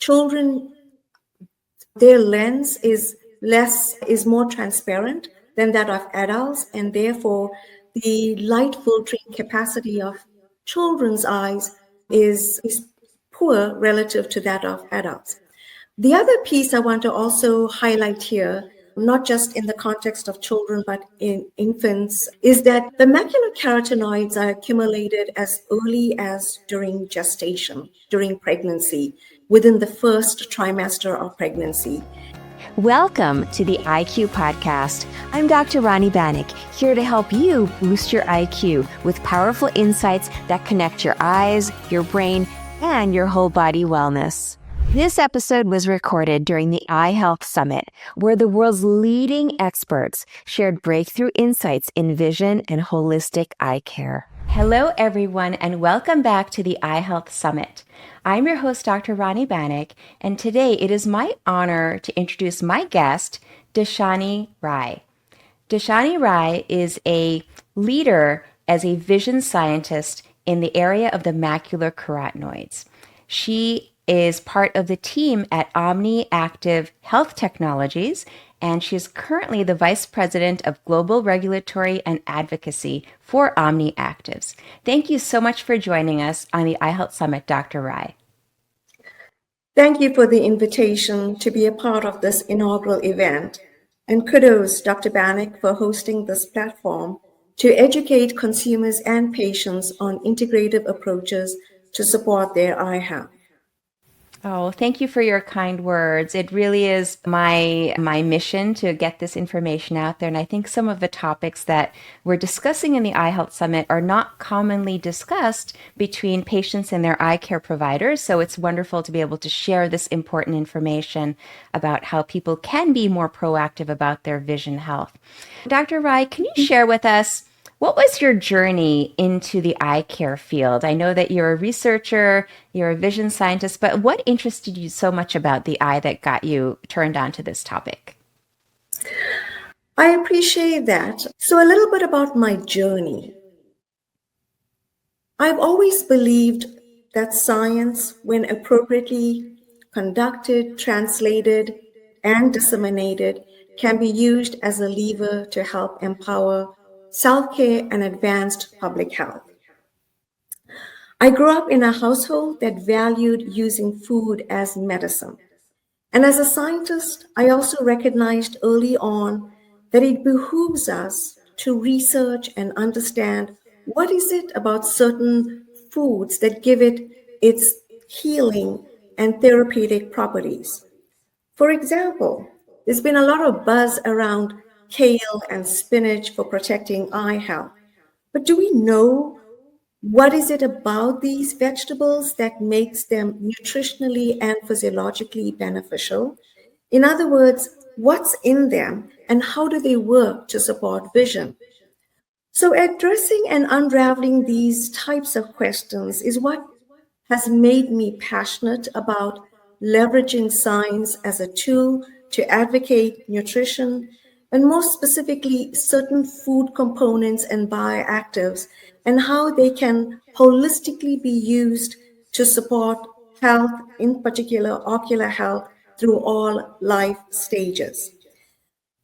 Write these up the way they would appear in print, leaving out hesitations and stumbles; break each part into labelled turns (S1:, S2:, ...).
S1: children, their lens is more transparent than that of adults, and therefore the light filtering capacity of children's eyes is poor relative to that of adults. The other piece I want to also highlight here, not just in the context of children, but in infants, is that the macular carotenoids are accumulated as early as during gestation, during pregnancy, within the first trimester of pregnancy.
S2: Welcome to the IQ Podcast. I'm Dr. Rai Banik, here to help you boost your IQ with powerful insights that connect your eyes, your brain, and your whole body wellness. This episode was recorded during the Eye Health Summit, where the world's leading experts shared breakthrough insights in vision and holistic eye care. Hello, everyone, and welcome back to the Eye Health Summit. I'm your host, Dr. Rai Banik, and today it is my honor to introduce my guest, Deshanie Rai. Deshanie Rai is a leader as a vision scientist in the area of the macular carotenoids. She is part of the team at OmniActive Health Technologies, and she is currently the Vice President of Global Regulatory and Advocacy for OmniActives. Thank you so much for joining us on the Eye Health Summit, Dr. Rai.
S1: Thank you for the invitation to be a part of this inaugural event, and kudos, Dr. Banik, for hosting this platform to educate consumers and patients on integrative approaches to support their eye health.
S2: Oh, thank you for your kind words. It really is my mission to get this information out there. And I think some of the topics that we're discussing in the Eye Health Summit are not commonly discussed between patients and their eye care providers. So it's wonderful to be able to share this important information about how people can be more proactive about their vision health. Dr. Rai, can you share with us, what was your journey into the eye care field? I know that you're a researcher, you're a vision scientist, but what interested you so much about the eye that got you turned on to this topic?
S1: I appreciate that. So a little bit about my journey. I've always believed that science, when appropriately conducted, translated, and disseminated, can be used as a lever to help empower self-care and advanced public health. I grew up in a household that valued using food as medicine. And as a scientist, I also recognized early on that it behooves us to research and understand what is it about certain foods that give it its healing and therapeutic properties. For example, there's been a lot of buzz around kale and spinach for protecting eye health. But do we know what is it about these vegetables that makes them nutritionally and physiologically beneficial? In other words, what's in them and how do they work to support vision? So addressing and unraveling these types of questions is what has made me passionate about leveraging science as a tool to advocate nutrition, and more specifically, certain food components and bioactives, and how they can holistically be used to support health, in particular ocular health, through all life stages.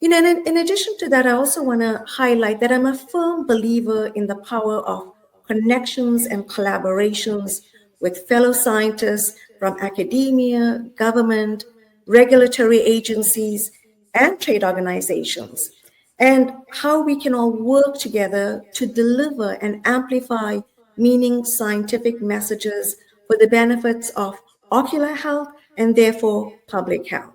S1: And in addition to that, I also want to highlight that I'm a firm believer in the power of connections and collaborations with fellow scientists from academia, government, regulatory agencies, and trade organizations, and how we can all work together to deliver and amplify meaning scientific messages for the benefits of ocular health and therefore public health.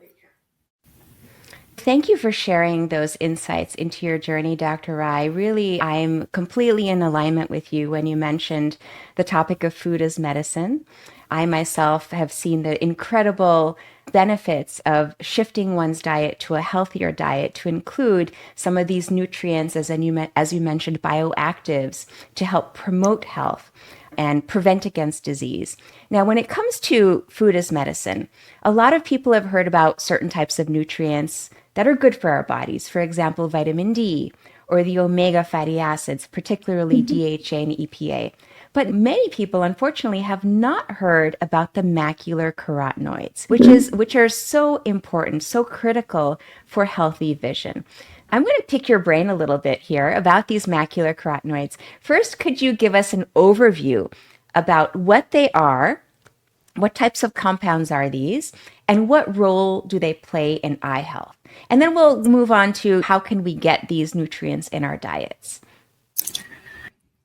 S2: Thank you for sharing those insights into your journey, Dr. Rai. Really, I'm completely in alignment with you when you mentioned the topic of food as medicine. I myself have seen the incredible benefits of shifting one's diet to a healthier diet to include some of these nutrients, as you mentioned, bioactives, to help promote health and prevent against disease. Now, when it comes to food as medicine, a lot of people have heard about certain types of nutrients that are good for our bodies. For example, vitamin D or the omega fatty acids, particularly DHA and EPA. But many people, unfortunately, have not heard about the macular carotenoids, which are so important, so critical for healthy vision. I'm going to pick your brain a little bit here about these macular carotenoids. First, could you give us an overview about what they are, what types of compounds are these, and what role do they play in eye health? And then we'll move on to how can we get these nutrients in our diets.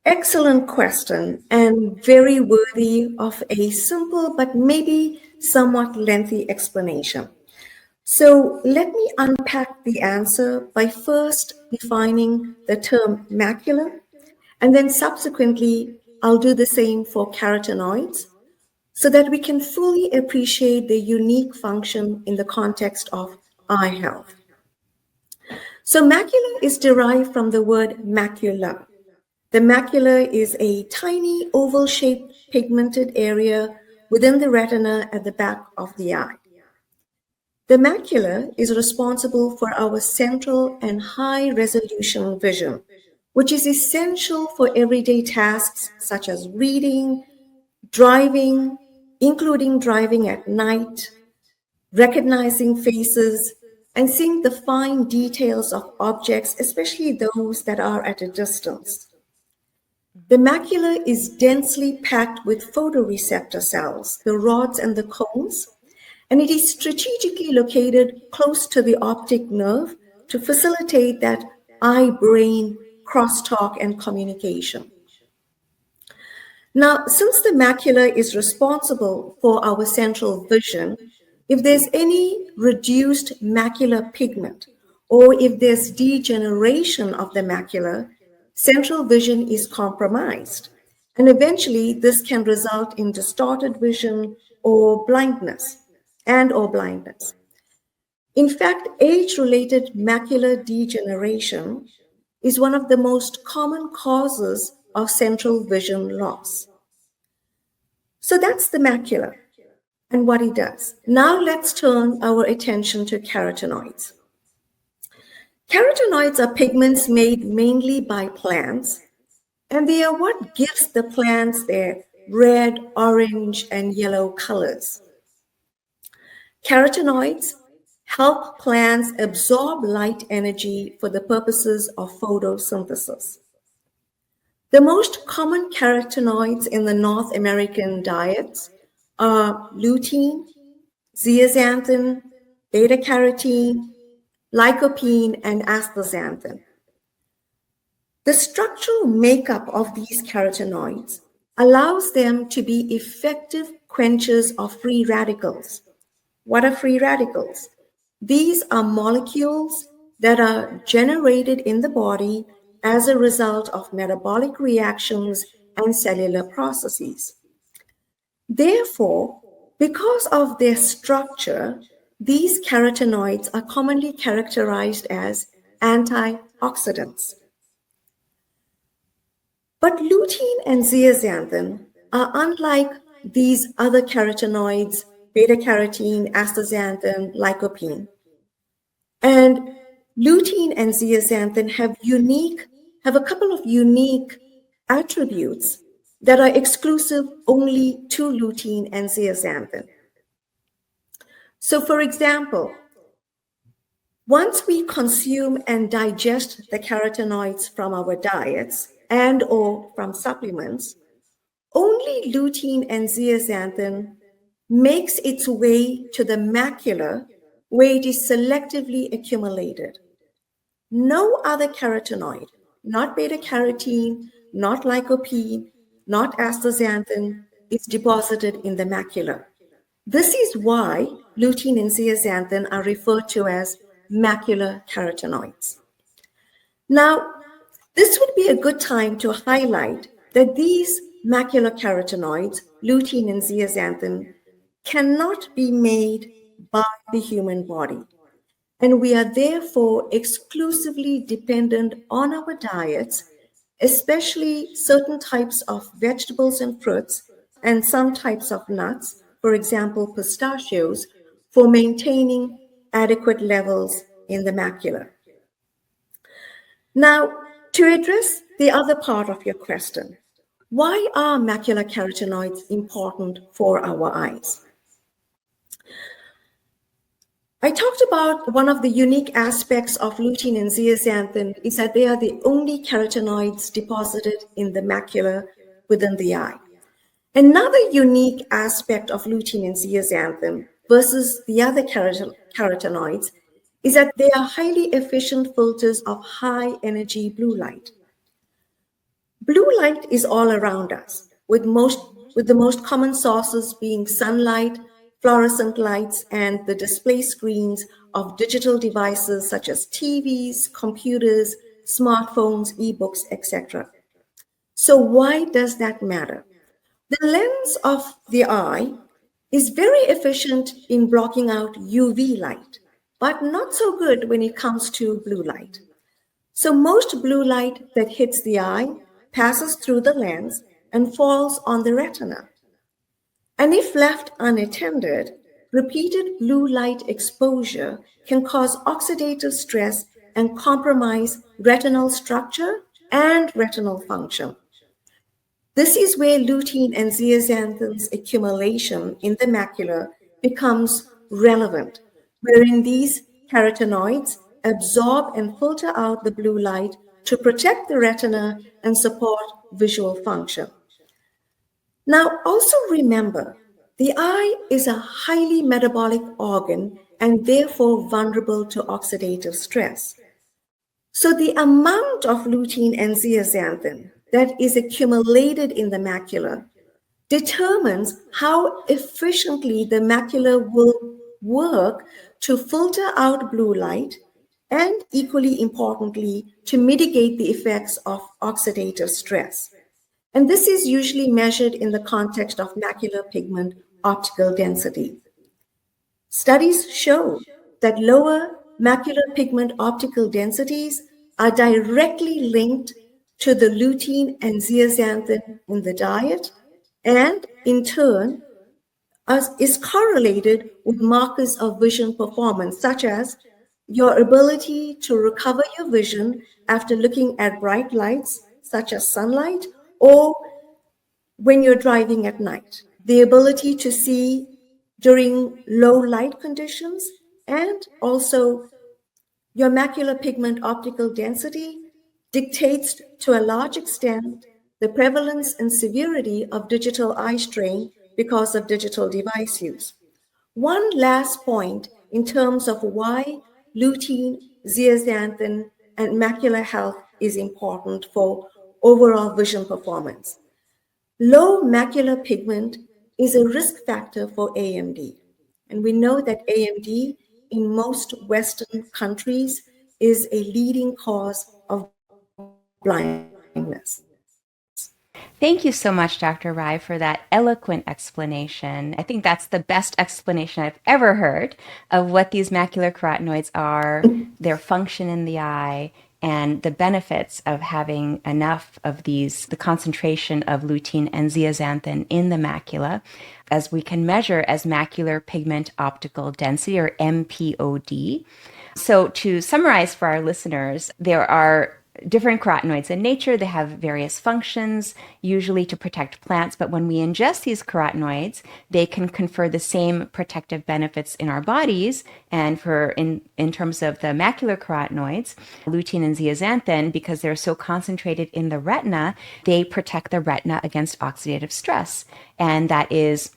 S1: Excellent question, and very worthy of a simple but maybe somewhat lengthy explanation. So let me unpack the answer by first defining the term macular, and then subsequently I'll do the same for carotenoids so that we can fully appreciate the unique function in the context of eye health. So macula is derived from the word macula. The macula is a tiny oval-shaped pigmented area within the retina at the back of the eye. The macula is responsible for our central and high-resolution vision, which is essential for everyday tasks such as reading, driving, including driving at night, recognizing faces, and seeing the fine details of objects, especially those that are at a distance. The macula is densely packed with photoreceptor cells, the rods and the cones, and it is strategically located close to the optic nerve to facilitate that eye-brain crosstalk and communication. Now, since the macula is responsible for our central vision, if there's any reduced macular pigment or if there's degeneration of the macula, central vision is compromised. And eventually, this can result in distorted vision or blindness. In fact, age-related macular degeneration is one of the most common causes of central vision loss. So that's the macula and what it does. Now let's turn our attention to carotenoids. Carotenoids are pigments made mainly by plants, and they are what gives the plants their red, orange, and yellow colors. Carotenoids help plants absorb light energy for the purposes of photosynthesis. The most common carotenoids in the North American diets are lutein, zeaxanthin, beta-carotene, lycopene, and astaxanthin. The structural makeup of these carotenoids allows them to be effective quenchers of free radicals. What are free radicals? These are molecules that are generated in the body as a result of metabolic reactions and cellular processes. Therefore, because of their structure, these carotenoids are commonly characterized as antioxidants. But lutein and zeaxanthin are unlike these other carotenoids, beta-carotene, astaxanthin, lycopene. And lutein and zeaxanthin have a couple of unique attributes that are exclusive only to lutein and zeaxanthin. So for example, once we consume and digest the carotenoids from our diets and or from supplements, only lutein and zeaxanthin makes its way to the macula where it is selectively accumulated. No other carotenoid, not beta-carotene, not lycopene, not astaxanthin, is deposited in the macula. This is why lutein and zeaxanthin are referred to as macular carotenoids. Now, this would be a good time to highlight that these macular carotenoids, lutein and zeaxanthin, cannot be made by the human body. And we are therefore exclusively dependent on our diets, especially certain types of vegetables and fruits and some types of nuts, for example, pistachios, for maintaining adequate levels in the macula. Now, to address the other part of your question, Why are macular carotenoids important for our eyes? I talked about one of the unique aspects of lutein and zeaxanthin is that they are the only carotenoids deposited in the macula within the eye. Another unique aspect of lutein and zeaxanthin versus the other carotenoids is that they are highly efficient filters of high energy blue light. Blue light is all around us, with the most common sources being sunlight, fluorescent lights, and the display screens of digital devices such as TVs, computers, smartphones, ebooks, etc. So why does that matter? The lens of the eye is very efficient in blocking out UV light, but not so good when it comes to blue light. So most blue light that hits the eye passes through the lens and falls on the retina. And if left unattended, repeated blue light exposure can cause oxidative stress and compromise retinal structure and retinal function. This is where lutein and zeaxanthin's accumulation in the macula becomes relevant, wherein these carotenoids absorb and filter out the blue light to protect the retina and support visual function. Now, also remember, the eye is a highly metabolic organ and therefore vulnerable to oxidative stress. So the amount of lutein and zeaxanthin that is accumulated in the macula determines how efficiently the macula will work to filter out blue light and, equally importantly, to mitigate the effects of oxidative stress. And this is usually measured in the context of macular pigment optical density. Studies show that lower macular pigment optical densities are directly linked to the lutein and zeaxanthin in the diet, and in turn is correlated with markers of vision performance, such as your ability to recover your vision after looking at bright lights, such as sunlight, or when you're driving at night, the ability to see during low light conditions, and also your macular pigment optical density dictates to a large extent the prevalence and severity of digital eye strain because of digital device use. One last point in terms of why lutein, zeaxanthin, and macular health is important for overall vision performance. Low macular pigment is a risk factor for AMD. And we know that AMD in most Western countries is a leading cause of blindness.
S2: Thank you so much, Dr. Rai, for that eloquent explanation. I think that's the best explanation I've ever heard of what these macular carotenoids are, their function in the eye, and the benefits of having enough of these, the concentration of lutein and zeaxanthin in the macula, as we can measure as macular pigment optical density, or MPOD. So to summarize for our listeners, there are different carotenoids in nature. They have various functions, usually to protect plants, but when we ingest these carotenoids, they can confer the same protective benefits in our bodies. And in terms of the macular carotenoids, lutein and zeaxanthin, because they're so concentrated in the retina, they protect the retina against oxidative stress. And that is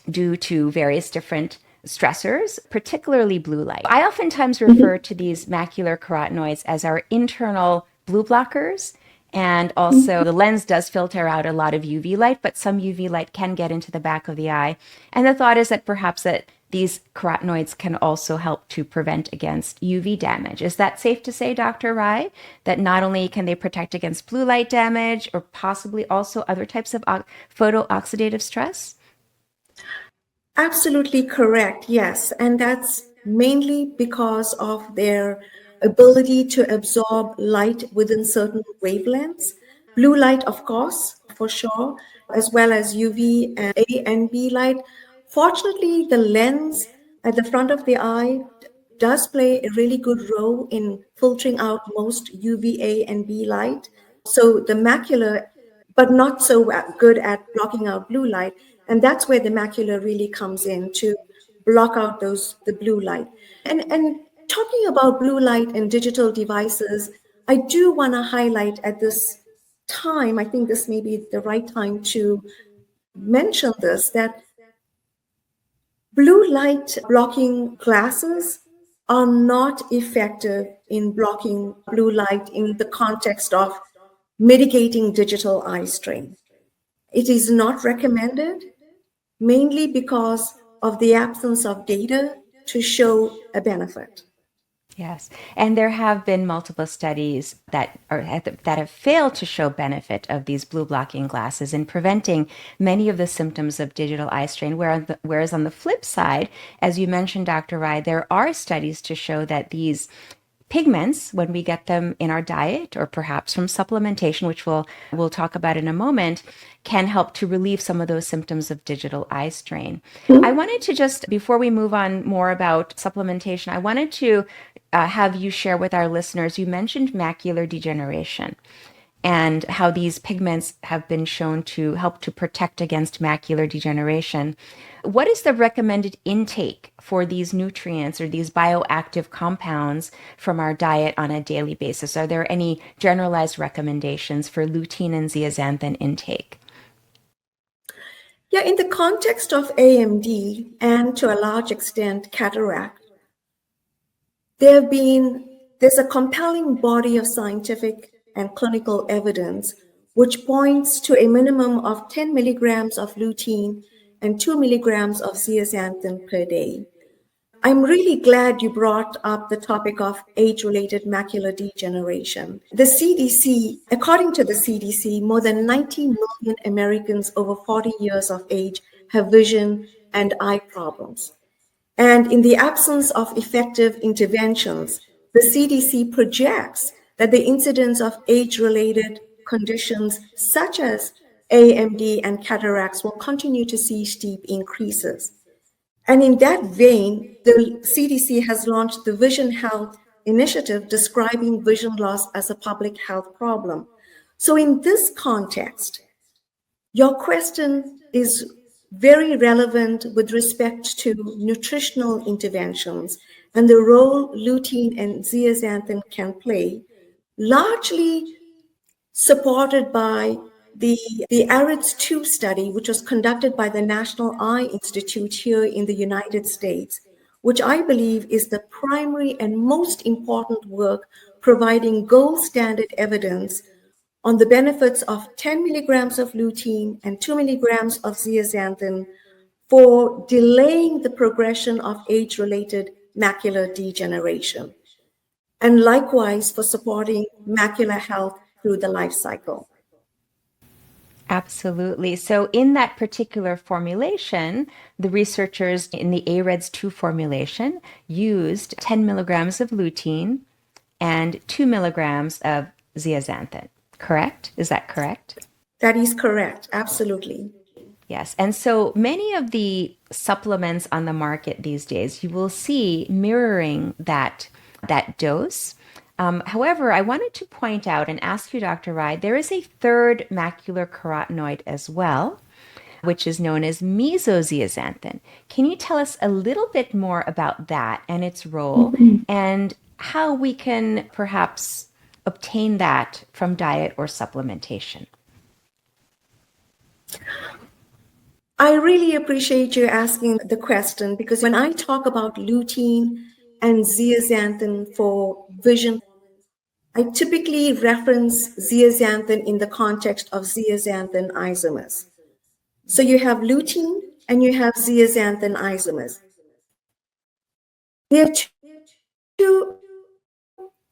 S2: due to various different stressors, particularly blue light. I oftentimes refer to these macular carotenoids as our internal blue blockers. And also the lens does filter out a lot of UV light, but some UV light can get into the back of the eye. And the thought is that perhaps that these carotenoids can also help to prevent against UV damage. Is that safe to say, Dr. Rai, that not only can they protect against blue light damage, or possibly also other types of photooxidative stress?
S1: Absolutely correct, yes. And that's mainly because of their ability to absorb light within certain wavelengths. Blue light, of course, for sure, as well as UV and A and B light. Fortunately, the lens at the front of the eye does play a really good role in filtering out most UVA and B light. So the macula but not so good at blocking out blue light. And that's where the macula really comes in to block out the blue light. And talking about blue light and digital devices, I do want to highlight at this time, I think this may be the right time to mention this, that blue light blocking glasses are not effective in blocking blue light in the context of mitigating digital eye strain. It is not recommended, mainly because of the absence of data to show a benefit.
S2: Yes, and there have been multiple studies that have failed to show benefit of these blue blocking glasses in preventing many of the symptoms of digital eye strain. Whereas on the flip side, as you mentioned, Dr. Rai, there are studies to show that these pigments, when we get them in our diet or perhaps from supplementation, which we'll talk about in a moment, can help to relieve some of those symptoms of digital eye strain. I wanted to just, before we move on more about supplementation, I wanted to have you share with our listeners, you mentioned macular degeneration and how these pigments have been shown to help to protect against macular degeneration. What is the recommended intake for these nutrients or these bioactive compounds from our diet on a daily basis? Are there any generalized recommendations for lutein and zeaxanthin intake?
S1: Yeah, in the context of AMD and to a large extent cataract, there's a compelling body of scientific and clinical evidence which points to a minimum of 10 milligrams of lutein and 2 milligrams of zeaxanthin per day. I'm really glad you brought up the topic of age-related macular degeneration. The CDC, according to the CDC, more than 90 million Americans over 40 years of age have vision and eye problems. And in the absence of effective interventions, the CDC projects that the incidence of age-related conditions such as AMD and cataracts will continue to see steep increases. And in that vein, the CDC has launched the Vision Health Initiative describing vision loss as a public health problem. So in this context, your question is very relevant with respect to nutritional interventions and the role lutein and zeaxanthin can play, largely supported by the ARIDS-2 study, which was conducted by the National Eye Institute here in the United States, which I believe is the primary and most important work providing gold standard evidence on the benefits of 10 milligrams of lutein and 2 milligrams of zeaxanthin for delaying the progression of age-related macular degeneration, and likewise for supporting macular health through the life cycle.
S2: Absolutely. So in that particular formulation, the researchers in the AREDS2 formulation used 10 milligrams of lutein and 2 milligrams of zeaxanthin. Correct? Is that correct?
S1: That is correct. Absolutely.
S2: Yes. And so many of the supplements on the market these days, you will see mirroring that dose. However, I wanted to point out and ask you, Dr. Rai, there is a third macular carotenoid as well, which is known as meso-zeaxanthin. Can you tell us a little bit more about that and its role and how we can perhaps obtain that from diet or supplementation?
S1: I really appreciate you asking the question, because when I talk about lutein and zeaxanthin for vision, I typically reference zeaxanthin in the context of zeaxanthin isomers. So you have lutein and you have zeaxanthin isomers. There are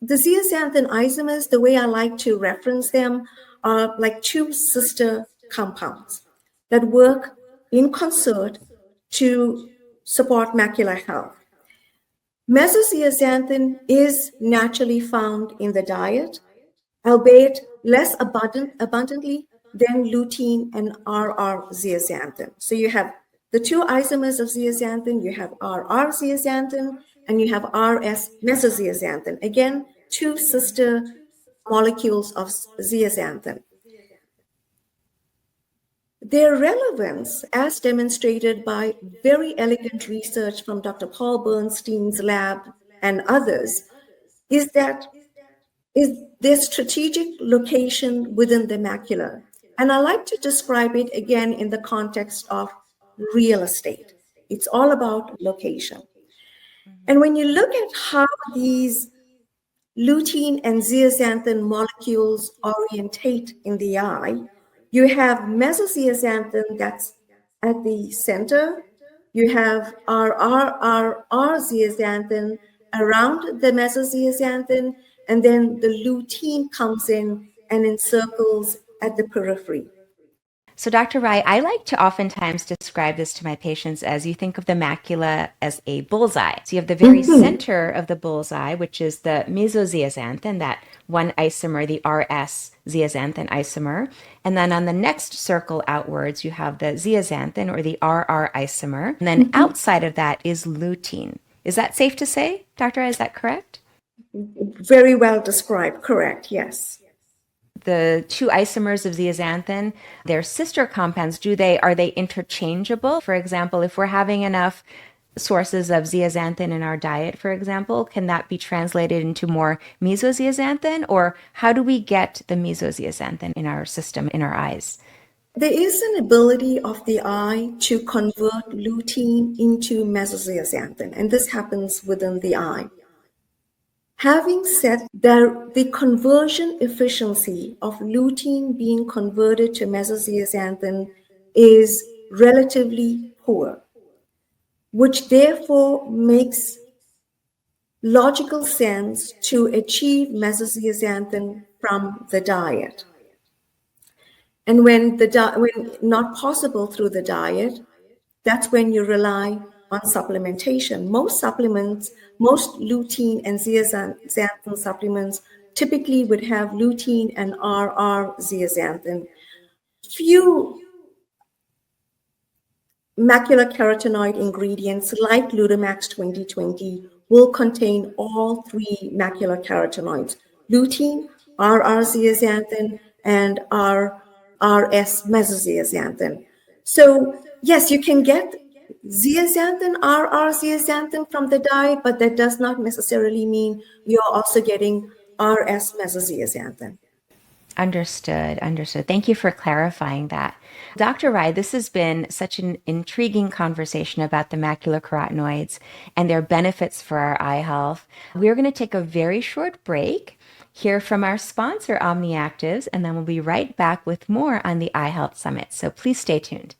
S1: the zeaxanthin isomers, the way I like to reference them, are like two sister compounds that work in concert to support macular health. Meso-zeaxanthin is naturally found in the diet, albeit less abundantly than lutein and RR zeaxanthin. So you have the two isomers of zeaxanthin, you have RR zeaxanthin, and you have RS meso-zeaxanthin. Again, two sister molecules of zeaxanthin. Their relevance, as demonstrated by very elegant research from Dr. Paul Bernstein's lab and others, is that is their strategic location within the macula. And I like to describe it again in the context of real estate. It's all about location. And when you look at how these lutein and zeaxanthin molecules orientate in the eye, you have meso-zeaxanthin that's at the center. You have RRRR zeaxanthin around the meso-zeaxanthin, and then the lutein comes in and encircles at the periphery.
S2: So, Dr. Rai, I like to oftentimes describe this to my patients as you think of the macula as a bullseye. So, you have the very center of the bullseye, which is the meso-zeaxanthin, that one isomer, the RS zeaxanthin isomer. And then on the next circle outwards, you have the zeaxanthin or the RR isomer. And then outside of that is lutein. Is that safe to say, Dr. Rai? Is that correct?
S1: Very well described. Correct. Yes.
S2: The two isomers of zeaxanthin, their sister compounds, are they interchangeable? For example, if we're having enough sources of zeaxanthin in our diet, for example, can that be translated into more meso-zeaxanthin? Or how do we get the meso-zeaxanthin in our system, in our eyes?
S1: There is an ability of the eye to convert lutein into meso-zeaxanthin, and this happens within the eye. Having said that, the conversion efficiency of lutein being converted to meso-zeaxanthin is relatively poor, which therefore makes logical sense to achieve meso-zeaxanthin from the diet. And when not possible through the diet, that's when you rely on supplementation. Most supplements, most lutein and zeaxanthin supplements typically would have lutein and RR zeaxanthin. Few macular carotenoid ingredients like Glutamax 2020 will contain all three macular carotenoids: lutein, RR zeaxanthin, and RS meso-zeaxanthin. So yes, you can get zeaxanthin, RR zeaxanthin from the diet, but that does not necessarily mean you're also getting RS meso-zeaxanthin.
S2: Understood. Thank you for clarifying that. Dr. Rai, this has been such an intriguing conversation about the macular carotenoids and their benefits for our eye health. We're going to take a very short break, hear from our sponsor, OmniActives, and then we'll be right back with more on the Eye Health Summit. So please stay tuned.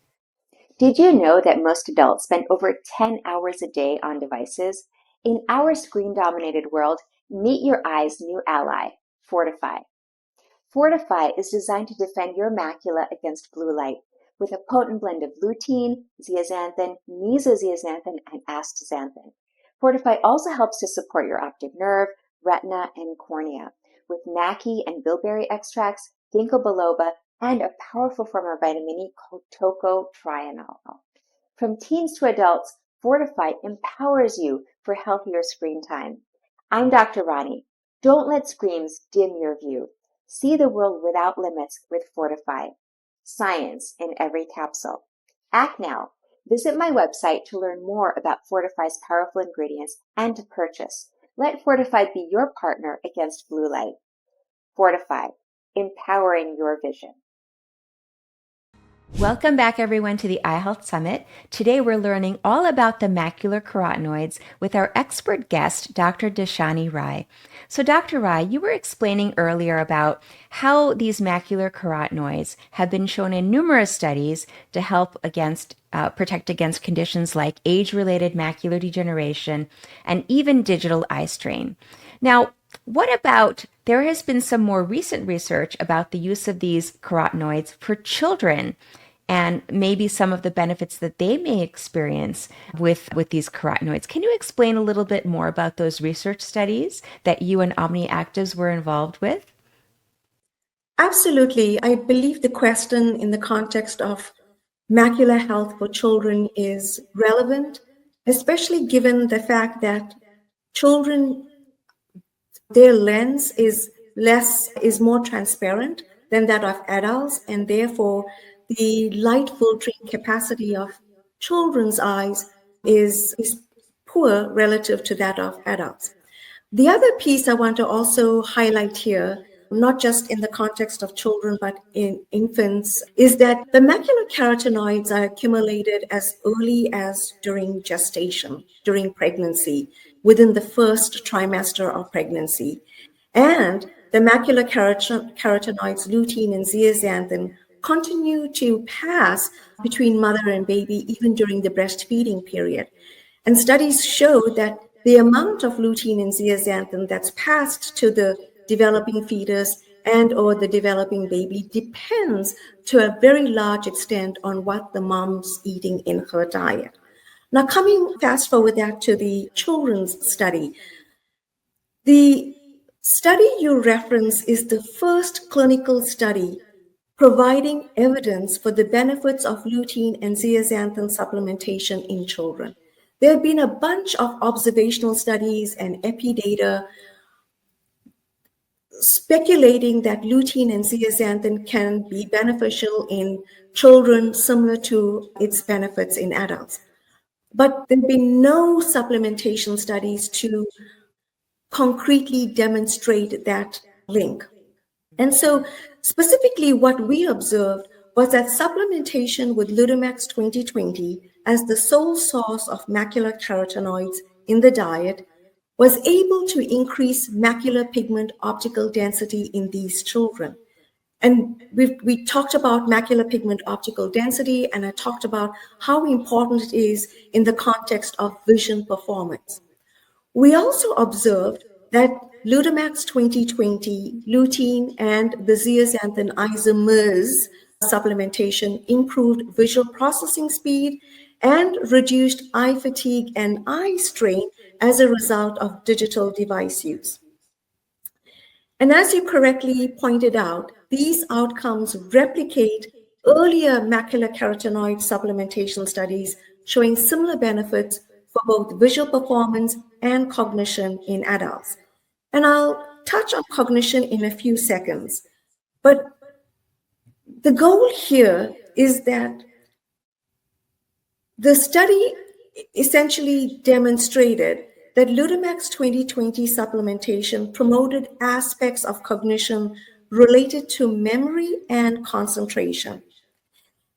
S2: Did you know that most adults spend over 10 hours a day on devices? In our screen-dominated world, meet your eye's new ally, Fortify. Fortify is designed to defend your macula against blue light with a potent blend of lutein, zeaxanthin, meso-zeaxanthin, and astaxanthin. Fortify also helps to support your optic nerve, retina, and cornea with maca and bilberry extracts, ginkgo biloba, and a powerful form of vitamin E called tocotrienol. From teens to adults, Fortify empowers you for healthier screen time. I'm Dr. Rani. Don't let screens dim your view. See the world without limits with Fortify. Science in every capsule. Act now. Visit my website to learn more about Fortify's powerful ingredients and to purchase. Let Fortify be your partner against blue light. Fortify, empowering your vision. Welcome back, everyone, to the Eye Health Summit. Today, we're learning all about the macular carotenoids with our expert guest, Dr. Deshanie Rai. So, Dr. Rai, you were explaining earlier about how these macular carotenoids have been shown in numerous studies to help protect against conditions like age-related macular degeneration and even digital eye strain. Now, what about, there has been some more recent research about the use of these carotenoids for children and maybe some of the benefits that they may experience with these carotenoids. Can you explain a little bit more about those research studies that you and OmniActives were involved with?
S1: Absolutely. I believe the question in the context of macular health for children is relevant, especially given the fact that children, their lens is more transparent than that of adults, and therefore the light filtering capacity of children's eyes is poor relative to that of adults. The other piece I want to also highlight here, not just in the context of children, but in infants, is that the macular carotenoids are accumulated as early as during gestation, during pregnancy, within the first trimester of pregnancy. And the macular carotenoids, lutein and zeaxanthin, continue to pass between mother and baby even during the breastfeeding period. And studies show that the amount of lutein and zeaxanthin that's passed to the developing fetus and or the developing baby depends to a very large extent on what the mom's eating in her diet. Now, coming fast forward that to the children's study, the study you reference is the first clinical study providing evidence for the benefits of lutein and zeaxanthin supplementation in children. There have been a bunch of observational studies and epi data speculating that lutein and zeaxanthin can be beneficial in children similar to its benefits in adults. But there have been no supplementation studies to concretely demonstrate that link. And so specifically what we observed was that supplementation with Lutemax 2020 as the sole source of macular carotenoids in the diet was able to increase macular pigment optical density in these children. And we talked about macular pigment optical density, and I talked about how important it is in the context of vision performance. We also observed that Lutemax 2020, lutein, and the zeaxanthin isomers supplementation improved visual processing speed and reduced eye fatigue and eye strain as a result of digital device use. And as you correctly pointed out, these outcomes replicate earlier macular carotenoid supplementation studies showing similar benefits for both visual performance and cognition in adults. And I'll touch on cognition in a few seconds. But the goal here is that the study essentially demonstrated that Lutemax 2020 supplementation promoted aspects of cognition related to memory and concentration.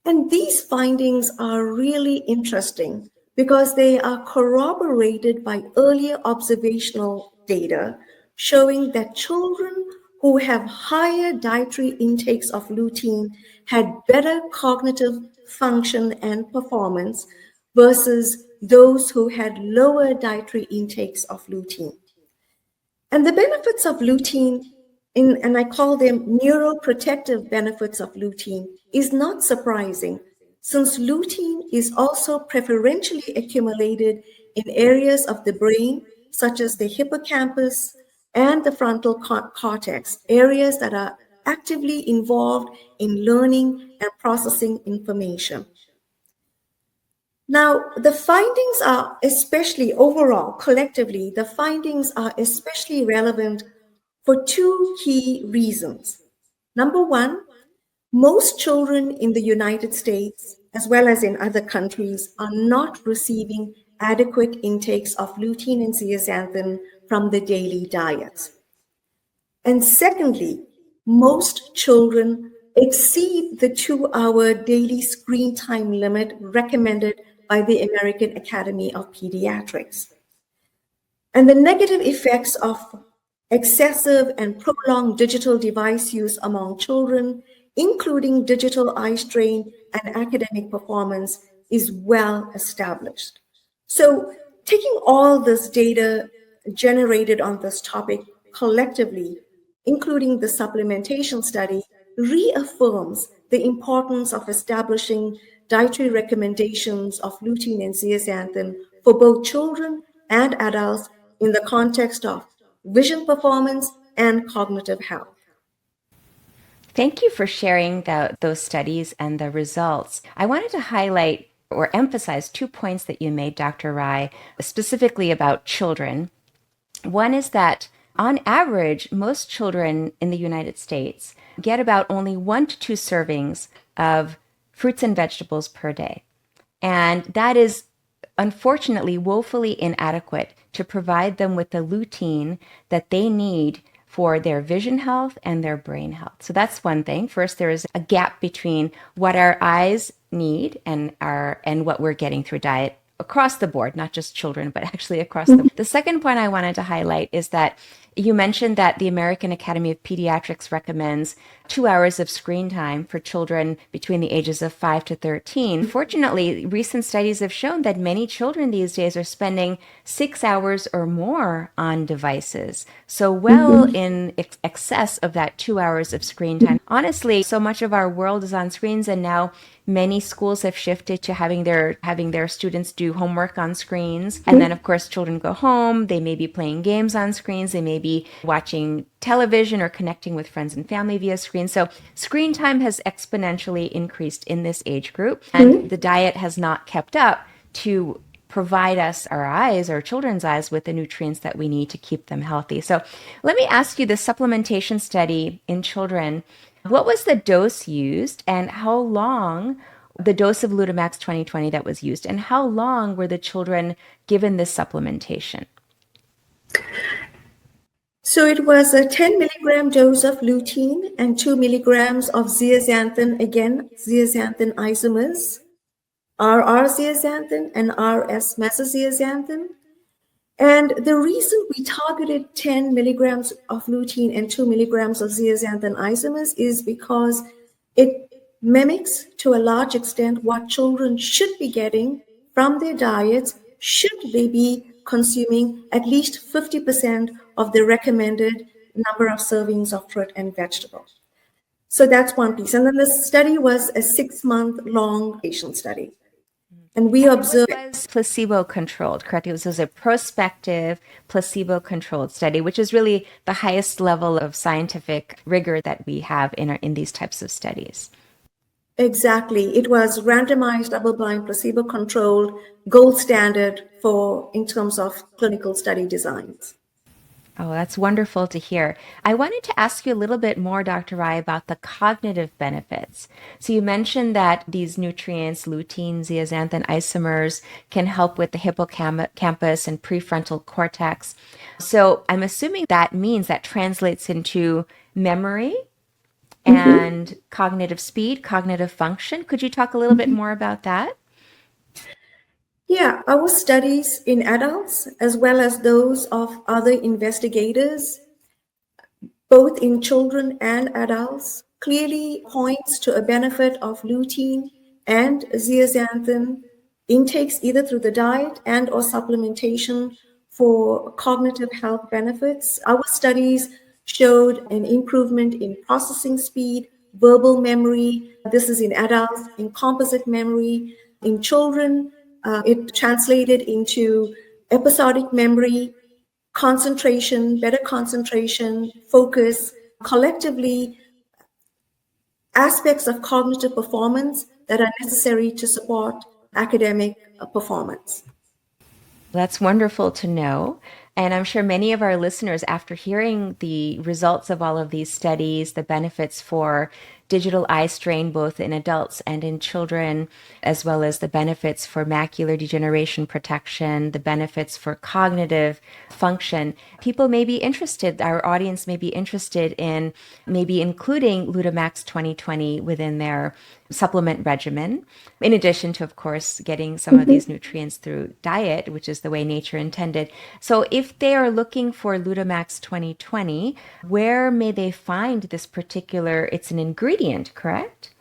S1: And these findings are really interesting because they are corroborated by earlier observational data showing that children who have higher dietary intakes of lutein had better cognitive function and performance versus those who had lower dietary intakes of lutein. And the benefits of lutein, and I call them neuroprotective benefits of lutein, is not surprising, since lutein is also preferentially accumulated in areas of the brain, such as the hippocampus and the frontal cortex, areas that are actively involved in learning and processing information. Now, the findings are especially overall, collectively, the findings are especially relevant for two key reasons. Number one, most children in the United States, as well as in other countries, are not receiving adequate intakes of lutein and zeaxanthin from the daily diets. And secondly, most children exceed the 2-hour daily screen time limit recommended by the American Academy of Pediatrics. And the negative effects of excessive and prolonged digital device use among children, including digital eye strain and academic performance, is well established. So taking all this data generated on this topic collectively, including the supplementation study, reaffirms the importance of establishing dietary recommendations of lutein and zeaxanthin for both children and adults in the context of vision performance and cognitive health.
S2: Thank you for sharing those studies and the results. I wanted to highlight or emphasize 2 points that you made, Dr. Rai, specifically about children. One is that on average, most children in the United States get about only 1 to 2 servings of fruits and vegetables per day. And that is unfortunately woefully inadequate to provide them with the lutein that they need for their vision health and their brain health. So that's one thing. First, there is a gap between what our eyes need and what we're getting through diet across the board, not just children, but actually across the board. The second point I wanted to highlight is that you mentioned that the American Academy of Pediatrics recommends 2 hours of screen time for children between the ages of 5 to 13. Fortunately, recent studies have shown that many children these days are spending 6 hours or more on devices. So well in excess of that 2 hours of screen time. Honestly, so much of our world is on screens, and now many schools have shifted to having their students do homework on screens. And then, of course, children go home. They may be playing games on screens. They may be watching television or connecting with friends and family via screen. So screen time has exponentially increased in this age group. And the diet has not kept up to provide us, our children's eyes, with the nutrients that we need to keep them healthy. So let me ask you, the supplementation study in children, what was the dose used and how long, the dose of Lutemax 2020 that was used, and how long were the children given this supplementation?
S1: So it was a 10 milligram dose of lutein and 2 milligrams of zeaxanthin, again, zeaxanthin isomers, RR zeaxanthin and RS meso-zeaxanthin. And the reason we targeted 10 milligrams of lutein and 2 milligrams of zeaxanthin isomers is because it mimics to a large extent what children should be getting from their diets should they be consuming at least 50% of the recommended number of servings of fruit and vegetables. So that's one piece. And then the study was a 6-month long patient study. And we observed
S2: it was placebo-controlled, correct? It was a prospective placebo-controlled study, which is really the highest level of scientific rigor that we have in these types of studies.
S1: Exactly. It was randomized, double-blind, placebo-controlled, gold standard in terms of clinical study designs.
S2: Oh, that's wonderful to hear. I wanted to ask you a little bit more, Dr. Rai, about the cognitive benefits. So you mentioned that these nutrients, lutein, zeaxanthin isomers, can help with the hippocampus and prefrontal cortex. So I'm assuming that translates into memory and cognitive speed, cognitive function. Could you talk a little bit more about that?
S1: Yeah, our studies in adults, as well as those of other investigators, both in children and adults, clearly points to a benefit of lutein and zeaxanthin intakes either through the diet and or supplementation for cognitive health benefits. Our studies showed an improvement in processing speed, verbal memory. This is in adults, in composite memory. In children, it translated into episodic memory, concentration, better concentration, focus, collectively aspects of cognitive performance that are necessary to support academic performance.
S2: That's wonderful to know. And I'm sure many of our listeners, after hearing the results of all of these studies, the benefits for digital eye strain, both in adults and in children, as well as the benefits for macular degeneration protection, the benefits for cognitive function, people may be interested, our audience may be interested in maybe including Lutemax 2020 within their supplement regimen, in addition to, of course, getting some of these nutrients through diet, which is the way nature intended. So if they are looking for Lutemax 2020, where may they find this particular, it's an ingredient, correct?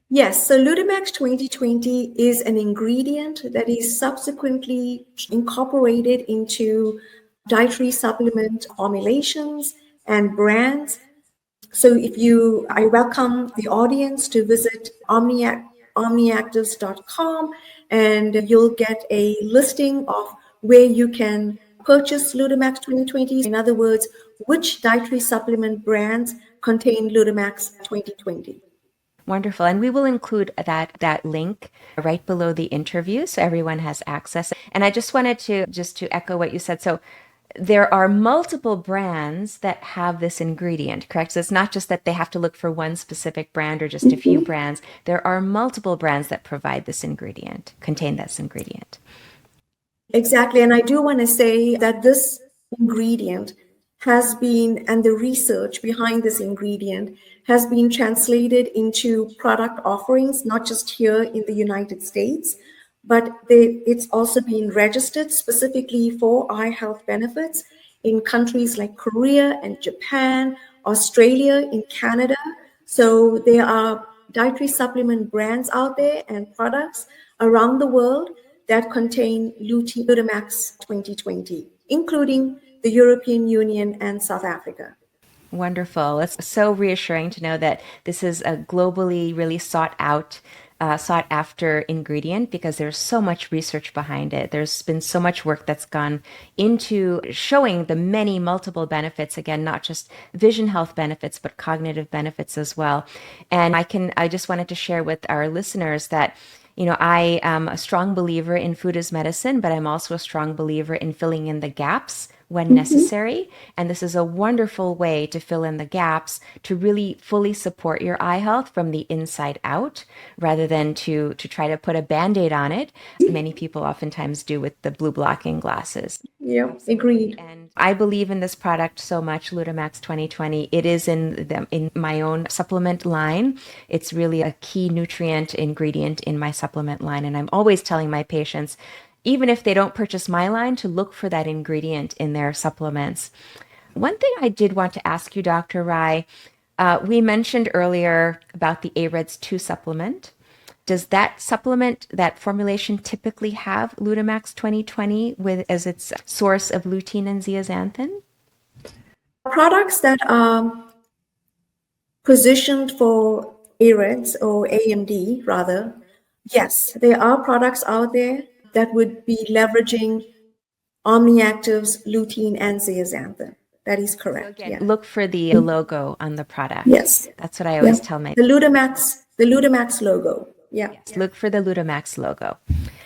S1: Yes, so Lutemax 2020 is an ingredient that is subsequently incorporated into dietary supplement formulations and brands. So I welcome the audience to visit OmniActives.com, and you'll get a listing of where you can purchase Lutemax 2020. In other words, which dietary supplement brands contain Lutemax 2020.
S2: Wonderful. And we will include that link right below the interview so everyone has access. And I just wanted to echo what you said. So there are multiple brands that have this ingredient, correct? So it's not just that they have to look for one specific brand or just a few brands. There are multiple brands that provide this ingredient, contain this ingredient.
S1: Exactly. And I do want to say that this ingredient has been, and the research behind this ingredient has been translated into product offerings, not just here in the United States, but it's also been registered specifically for eye health benefits in countries like Korea and Japan, Australia, in Canada. So there are dietary supplement brands out there and products around the world that contain Lutemax 2020, including the European Union and South Africa.
S2: Wonderful. It's so reassuring to know that this is a globally really sought after ingredient, because there's so much research behind it. There's been so much work that's gone into showing the many multiple benefits, again, not just vision health benefits, but cognitive benefits as well. And I just wanted to share with our listeners that I am a strong believer in food as medicine, but I'm also a strong believer in filling in the gaps when necessary. And this is a wonderful way to fill in the gaps to really fully support your eye health from the inside out, rather than to try to put a Band-Aid on it. Many people oftentimes do with the blue blocking glasses.
S1: Yeah, agreed.
S2: And I believe in this product so much, Lutemax 2020. It is in my own supplement line. It's really a key nutrient ingredient in my supplement line. And I'm always telling my patients, even if they don't purchase my line, to look for that ingredient in their supplements. One thing I did want to ask you, Dr. Rai, we mentioned earlier about the AREDS 2 supplement. Does that supplement, that formulation, typically have Lutemax 2020 as its source of lutein and zeaxanthin?
S1: Products that are positioned for AREDS or AMD rather, yes, there are products out there that would be leveraging OmniActive's lutein and zeaxanthin. That is correct.
S2: So again, look for the logo on the product.
S1: Yes.
S2: That's what I always tell my
S1: The Lutemax logo. Yeah.
S2: Yes, look for the Lutemax logo.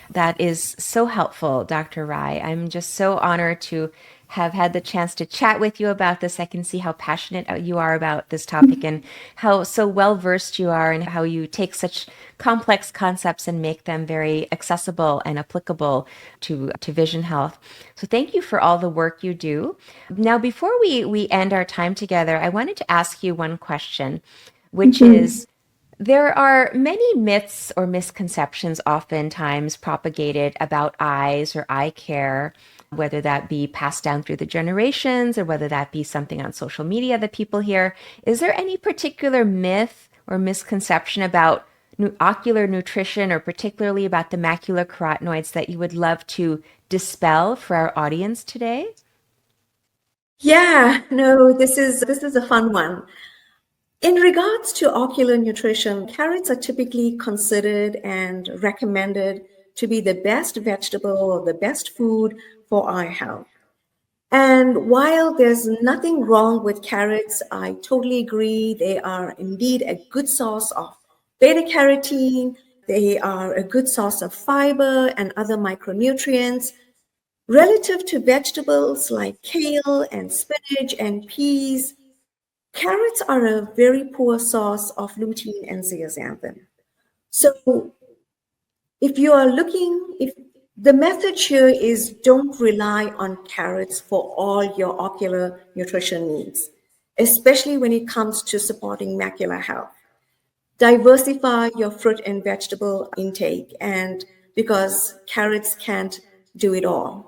S2: That is so helpful, Dr. Rai. I'm just so honored to have had the chance to chat with you about this. I can see how passionate you are about this topic and how so well versed you are, and how you take such complex concepts and make them very accessible and applicable to vision health. So thank you for all the work you do. Now, before we end our time together, I wanted to ask you one question, which is, there are many myths or misconceptions oftentimes propagated about eyes or eye care, whether that be passed down through the generations or whether that be something on social media that people hear. Is there any particular myth or misconception about ocular nutrition, or particularly about the macular carotenoids, that you would love to dispel for our audience today?
S1: Yeah, no, this is a fun one. In regards to ocular nutrition, carrots are typically considered and recommended to be the best vegetable or the best food for eye health. And while there's nothing wrong with carrots, I totally agree. They are indeed a good source of beta carotene. They are a good source of fiber and other micronutrients. Relative to vegetables like kale and spinach and peas, carrots are a very poor source of lutein and zeaxanthin. So if the method here is, don't rely on carrots for all your ocular nutrition needs, especially when it comes to supporting macular health. Diversify your fruit and vegetable intake, and because carrots can't do it all.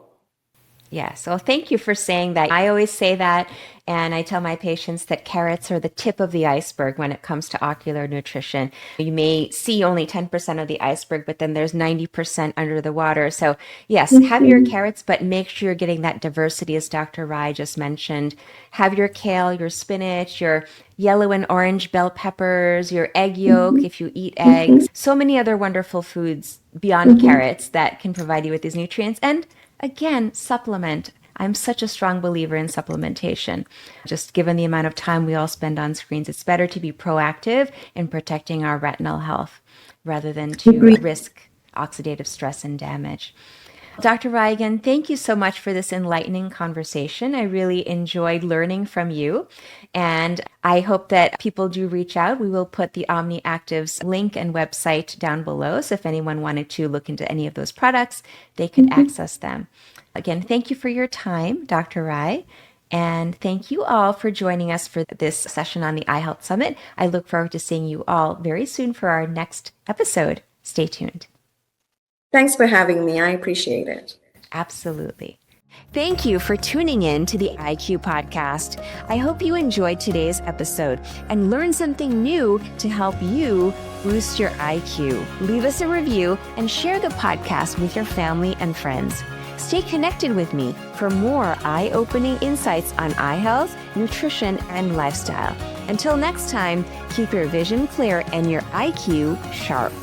S2: Yes. Well, thank you for saying that. I always say that, and I tell my patients that carrots are the tip of the iceberg when it comes to ocular nutrition. You may see only 10% of the iceberg, but then there's 90% under the water. So yes, have your carrots, but make sure you're getting that diversity, as Dr. Rai just mentioned. Have your kale, your spinach, your yellow and orange bell peppers, your egg yolk if you eat eggs. So many other wonderful foods beyond carrots that can provide you with these nutrients. And again, supplement. I'm such a strong believer in supplementation. Just given the amount of time we all spend on screens, it's better to be proactive in protecting our retinal health rather than to risk oxidative stress and damage. Dr. Rai, again, thank you so much for this enlightening conversation. I really enjoyed learning from you, and I hope that people do reach out. We will put the OmniActive's link and website down below, so if anyone wanted to look into any of those products, they could access them. Again, thank you for your time, Dr. Rai, and thank you all for joining us for this session on the iHealth Summit. I look forward to seeing you all very soon for our next episode. Stay tuned.
S1: Thanks for having me. I appreciate it.
S2: Absolutely. Thank you for tuning in to the IQ podcast. I hope you enjoyed today's episode and learned something new to help you boost your IQ. Leave us a review and share the podcast with your family and friends. Stay connected with me for more eye-opening insights on eye health, nutrition, and lifestyle. Until next time, keep your vision clear and your IQ sharp.